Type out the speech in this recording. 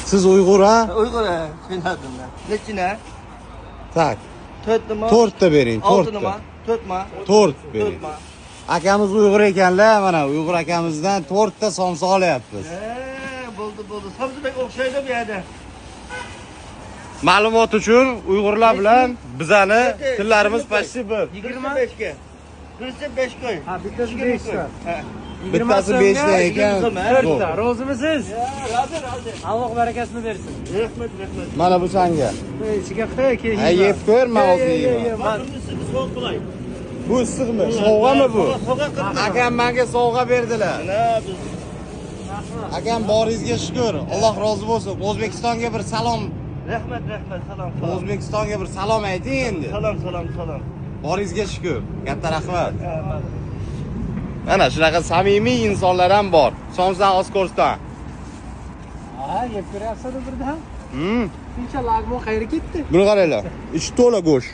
Siz Uyg'ur ha? Uyg'ur ha, tushunardim men. Nechina? Tak. 4 nima? 4 ta bering, 6 4 nima? ta. 4 ma? 4 4 bering. ma? Akamiz Uyg'ur ekanlar, mana Uyg'ur akamizdan 4 ta somsa olyapmiz. Bo'ldi. Sabzibek o'xshaydi bu yerda. Ma'lumot uchun Uyg'urlar bilan bizani tillarimiz почти bir. 25 ga. Birisi 5 qo'y. Ha, bittasi 5 ta. Bittasi 5 ta ekan. To'rt ta. Rozimisiz? Rozi. Alloh barakasini bersin. Rahmat. Mana bu sanga. Ichiga qo'y, keyin. Ha, yeb ko'rma hozir. Men so'q qilay. Bu issiqmi? Sovg'ami bu? Sovg'a qildim. Akam menga sovg'a berdilar. Mana biz. Akam boringizga shukr. Alloh rozi bo'lsin. O'zbekistonga bir salom. Rahmat, salom. O'zbekistonga bir salom ayting endi. Salom. Boringizga shukr. Katta rahmat. Mana shunaqa samimiy insonlar ham bor. Somsan Oskordan. Ha, yeb ko'ryapsiz birdan. Hmm. Shuncha lag'mon qayerga ketdi? Buni qaranglar. Ichi to'la go'sht.